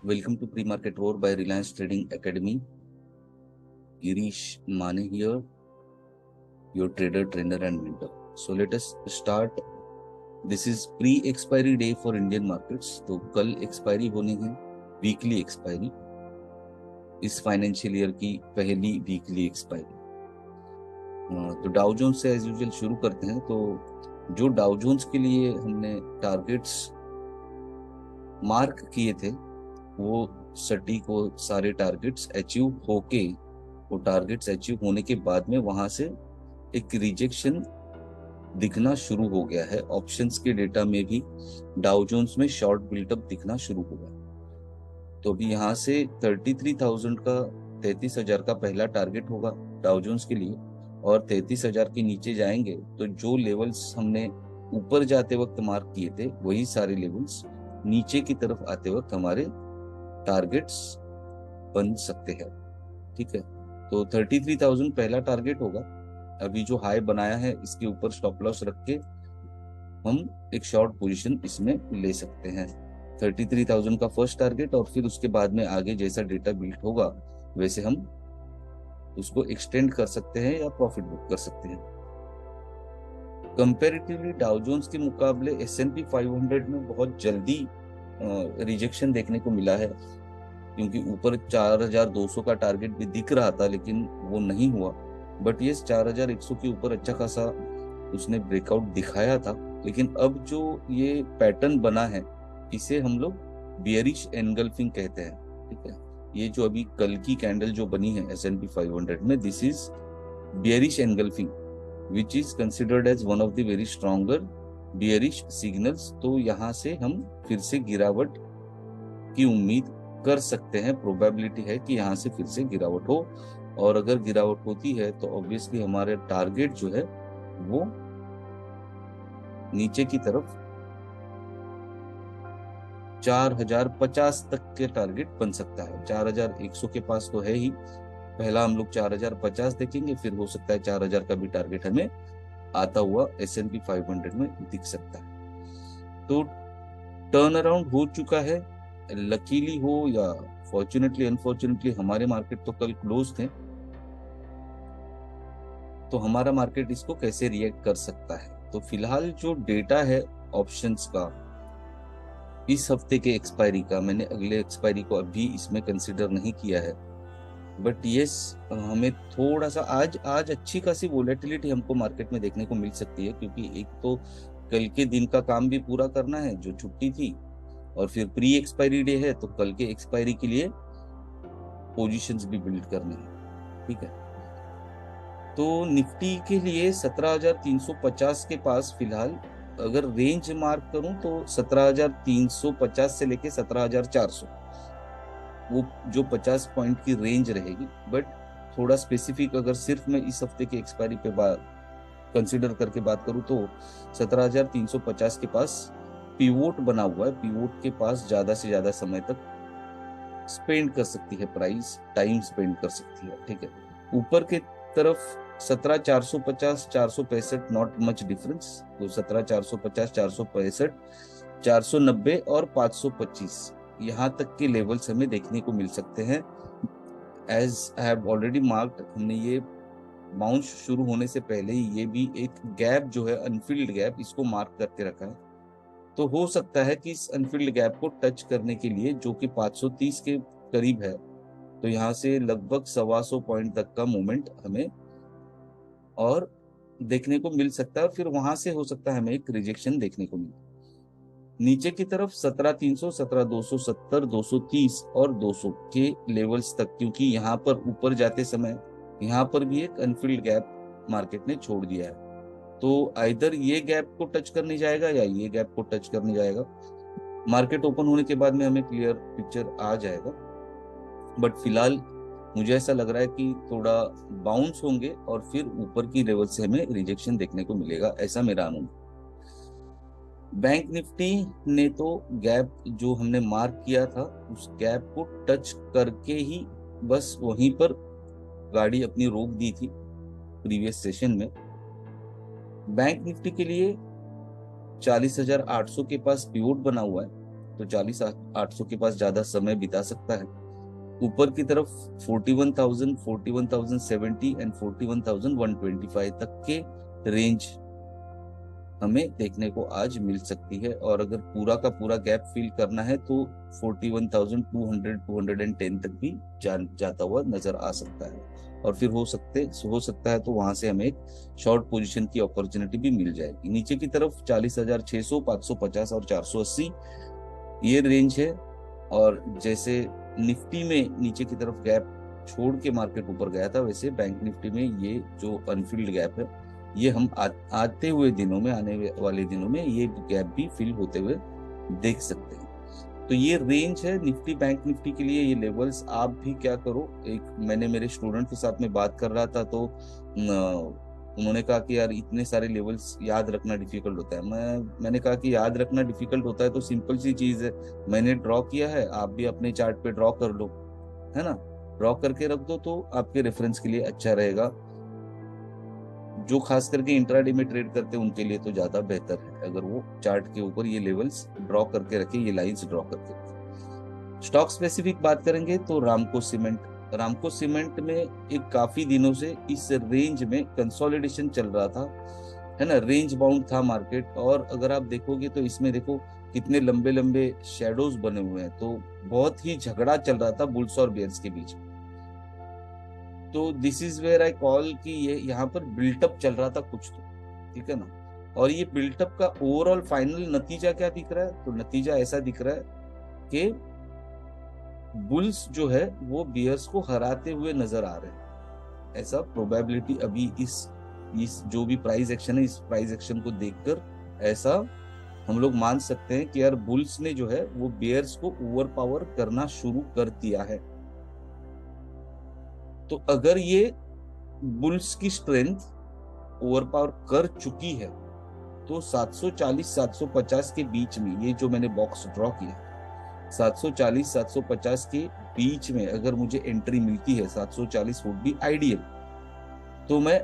Welcome to Pre-Market War by Reliance Trading Academy. Girish Mane here, your trader, trainer and mentor. So let us start. This is pre-expiry day for Indian markets. तो कल expiry होने हैं, weekly expiry, इस financial year की पहली weekly expiry. तो Dow Jones से as usual शुरू करते हैं। तो जो डाउ जोन्स के लिए हमने टारगेट्स मार्क किए थे वो सटीक को सारे टारगेट्स अचीव होके, वो टारगेट्स अचीव होने के बाद में वहां से एक रिजेक्शन दिखना शुरू हो गया है। ऑप्शंस के डेटा में भी डाउ जोन्स में शॉर्ट बिल्टअप दिखना शुरू हुआ। तो अभी यहाँ से 33,000 का 33,000 का पहला टारगेट होगा डाउ जोन्स के लिए, और 33,000 के नीचे जाएंगे तो जो लेवल्स हमने ऊपर जाते वक्त मार्क किए थे वही सारे लेवल्स नीचे की तरफ आते वक्त हमारे टारगेट्स बन सकते हैं। ठीक है, तो 33,000 पहला टारगेट होगा। अभी जो हाई बनाया है इसके ऊपर स्टॉप लॉस रख के हम एक शॉर्ट पोजीशन इसमें ले सकते हैं। 33,000 का फर्स्ट टारगेट, और फिर उसके बाद में आगे जैसा डेटा बिल्ड होगा वैसे हम उसको एक्सटेंड कर सकते हैं या प्रॉफिट बुक कर सकते हैं। कंपैरेटिवली डाउ जोन्स के मुकाबले S&P 500 में बहुत जल्दी रिजेक्शन देखने को मिला है, क्योंकि ऊपर 4,200 का टारगेट भी दिख रहा था लेकिन वो नहीं हुआ। बट ये 4,100 के ऊपर अच्छा खासा उसने ब्रेकआउट दिखाया था। लेकिन अब जो ये पैटर्न बना है इसे हम लोग बियरिश एनगल्फिंग कहते हैं। ठीक है, ये जो अभी कल की कैंडल जो बनी है S&P 500 में, this is bearish engulfing which is considered as one of the very stronger bearish signals. तो यहाँ से हम फिर से गिरावट की उम्मीद कर सकते हैं। प्रोबेबिलिटी है कि यहाँ से फिर से गिरावट हो, और अगर गिरावट होती है तो ऑब्वियसली हमारे टारगेट जो है वो नीचे की तरफ 4,050 तक के टारगेट बन सकता है। 4,100 के पास तो है ही, पहला हम लोग 4,050 देखेंगे, फिर हो सकता है 4,000 का भी टारगेट हमें आता हुआ S&P 500 में दिख सकता है। तो टर्न अराउंड हो चुका है, लकीली हो या फॉर्चुनेटली अनफॉर्चुनेटली हमारे मार्केट तो कल क्लोज थे। तो हमारा मार्केट इसको कैसे रिएक्ट कर सकता है? तो फिलहाल जो डेटा है ऑप्शंस का इस हफ्ते के एक्सपायरी का, मैंने अगले एक्सपायरी को अभी इसमें कंसिडर नहीं किया है। बट यस, हमें थोड़ा सा आज अच्छी खासी वोलेटिलिटी हमको मार्केट में देखने को मिल सकती है, क्योंकि एक तो कल के दिन का काम भी पूरा करना है जो छुट्टी थी, और फिर प्री एक्सपायरी डे है तो कल के एक्सपायरी के लिए पोजीशंस भी बिल्ड करने हैं। ठीक है, तो निफ्टी के लिए 17,350 के पास फिलहाल अगर रेंज मार्क करूं तो 17,350 से लेके 17,400, वो जो 50 पॉइंट की रेंज रहेगी। बट थोड़ा स्पेसिफिक अगर सिर्फ मैं इस हफ्ते की एक्सपायरी पे बात कंसिडर करके बात करूं तो 17,350 के पास पिवोट बना हुआ है। पिवोट के पास ज्यादा से ज्यादा समय तक स्पेंड कर सकती है प्राइस, टाइम स्पेंड कर सकती है। ठीक है, ऊपर के तरफ 17,450 465, नॉट मच डिफरेंस। तो 17,450 465 490 और 525 यहाँ तक के लेवल्स हमें देखने को मिल सकते हैं। As I have already marked, हमने ये बाउंस शुरू होने से पहले ही ये भी एक गैप जो है अनफिल्ड गैप, इसको मार्क करके रखा है। तो हो सकता है कि इस अनफिल्ड गैप को टच करने के लिए, जो कि 530 के करीब है, तो यहाँ से लगभग 125 पॉइंट तक का मूवमेंट हमें और देखने को मिल सकता है। फिर वहां से हो सकता है हमें एक रिजेक्शन देखने को मिले नीचे की तरफ 17,300 17,270 230 और 200 के लेवल्स तक, क्योंकि यहाँ पर ऊपर जाते समय यहाँ पर भी एक अनफिल्ड गैप मार्केट ने छोड़ दिया है। तो आइदर ये गैप को टच करने जाएगा या ये गैप को टच करने जाएगा। मार्केट ओपन होने के बाद में हमें क्लियर पिक्चर आ जाएगा। बट फिलहाल मुझे ऐसा लग रहा है कि थोड़ा बाउंस होंगे और फिर ऊपर की लेवल से हमें रिजेक्शन देखने को मिलेगा, ऐसा मेरा अनुमान। बैंक निफ्टी ने तो गैप जो हमने मार्क किया था उस गैप को टच करके ही बस वहीं पर गाड़ी अपनी रोक दी थी प्रीवियस सेशन में। बैंक निफ्टी के लिए 40,800 के पास पिवोट बना हुआ है, तो 40,800 के पास ज्यादा समय बिता सकता है। ऊपर की तरफ 41,000, 41,070 एंड 41,125 तक के रेंज हमें देखने को आज मिल सकती है। और अगर पूरा का पूरा गैप फिल करना है तो 41,200, 210 तक भी जाता हुआ नजर आ सकता है। और फिर हो सकता है तो वहां से हमें एक शॉर्ट पोजीशन की अपॉर्चुनिटी भी मिल जाएगी। नीचे की तरफ 40,600, 550 और 480 ये रेंज है। और जैसे निफ्टी में नीचे की तरफ गैप छोड़ के मार्केट ऊपर गया था, वैसे बैंक निफ्टी में ये जो अनफिल्ड गैप है, ये हम आते हुए दिनों में, आने वाले दिनों में ये गैप भी फिल होते हुए देख सकते हैं। तो ये रेंज है निफ्टी बैंक निफ्टी के लिए, ये लेवल्स। आप भी क्या करो, एक मैंने मेरे स्टूडेंट के साथ में बात कर रहा था तो उन्होंने कहा कि यार इतने सारे लेवल्स याद रखना डिफिकल्ट होता है। मैंने कहा कि याद रखना डिफिकल्ट होता है तो सिंपल सी चीज है, मैंने ड्रॉ किया है, आप भी अपने चार्ट पे ड्रॉ कर लो, है ना। ड्रॉ करके रख दो तो आपके रेफरेंस के लिए अच्छा रहेगा। जो खास करके इंट्राडे में ट्रेड करते हैं उनके लिए तो ज्यादा बेहतर है अगर वो चार्ट के ऊपर ये लेवल्स ड्रॉ करके रखे, ये लाइंस ड्रॉ करके रखे। स्टॉक स्पेसिफिक बात करेंगे तो रामको सीमेंट में एक काफी दिनों से इस रेंज में कंसोलिडेशन चल रहा था, है ना। रेंज बाउंड था मार्केट। और अगर आप देखोगे तो इसमें देखो कितने लंबे लंबे शेडोज बने हुए हैं। तो बहुत ही झगड़ा चल रहा था बुल्स और बेयर्स के बीच में। तो this is where I call कि ये यहाँ पर बिल्टअप चल रहा था कुछ, तो ठीक है ना। और ये बिल्टअप का ओवरऑल फाइनल नतीजा क्या दिख रहा है, तो नतीजा ऐसा दिख रहा है कि बुल्स जो है वो बियर्स को हराते हुए नजर आ रहे हैं। ऐसा प्रोबेबिलिटी अभी इस जो भी प्राइस एक्शन है, इस प्राइस एक्शन को देखकर ऐसा हम लोग मान सकते हैं कि यार बुल्स ने जो है वो बियर्स को ओवर पावर करना शुरू कर दिया है। तो अगर ये बुल्स की स्ट्रेंथ ओवर पावर कर चुकी है तो 740 750 के बीच में, ये जो मैंने बॉक्स ड्रॉ किया 740 750 के बीच में अगर मुझे एंट्री मिलती है, 740 वुड बी आइडियल। तो मैं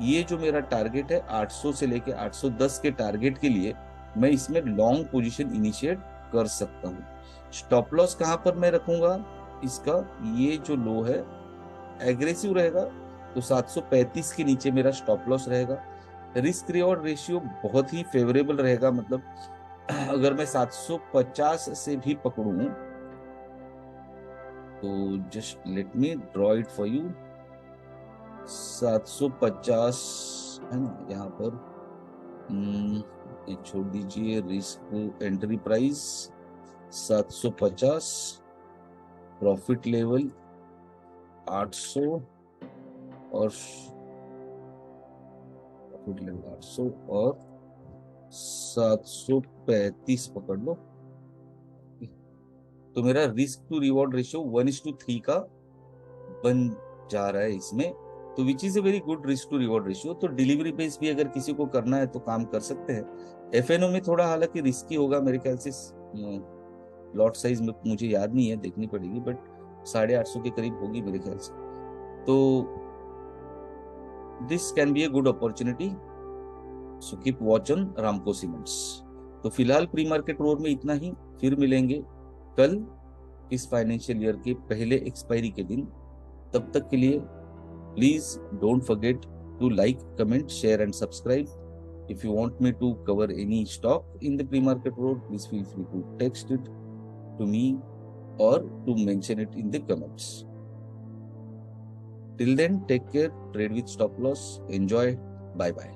ये जो मेरा टारगेट है 800 से लेके 810 के टारगेट के लिए मैं इसमें लॉन्ग पोजीशन इनिशिएट कर सकता हूँ। स्टॉप लॉस कहां पर मैं रखूंगा इसका, ये जो लो है एग्रेसिव रहेगा तो 735 के नीचे मेरा स्टॉप लॉस रहेगा। रिस्क रिवॉर्ड रेशियो बहुत ही फेवरेबल रहेगा, मतलब अगर मैं 750 से भी पकड़ूं तो just let me draw it for you. 750 है ना यहाँ पर, ये छोड़ दीजिए, risk entry price 750, profit level 800 और प्रॉफिट लेवल 800 और 735 पकड़ लो। तो मेरा रिस्क टू रिवॉर्ड रेशियो 1:3 का बन जा रहा है इसमें, तो which is a very good risk to reward ratio. तो डिलीवरी बेस भी अगर किसी को करना है तो काम कर सकते हैं। एफएनओ में थोड़ा हालांकि रिस्की होगा मेरे ख्याल से, लॉट साइज में मुझे याद नहीं है, देखनी पड़ेगी, बट 850 के करीब होगी मेरे ख्याल से। तो this can be a good opportunity, so keep watch on Ramco cements. तो फिलहाल प्री मार्केट रोड में इतना ही, फिर मिलेंगे कल इस फाइनेंशियल ईयर के पहले एक्सपायरी के दिन। तब तक के लिए please don't forget to like, comment, share and subscribe. If you want me to cover any stock in the pre-market road, please feel free to text it to me or to mention it in the comments. Till then, take care, trade with stop loss, enjoy, bye bye.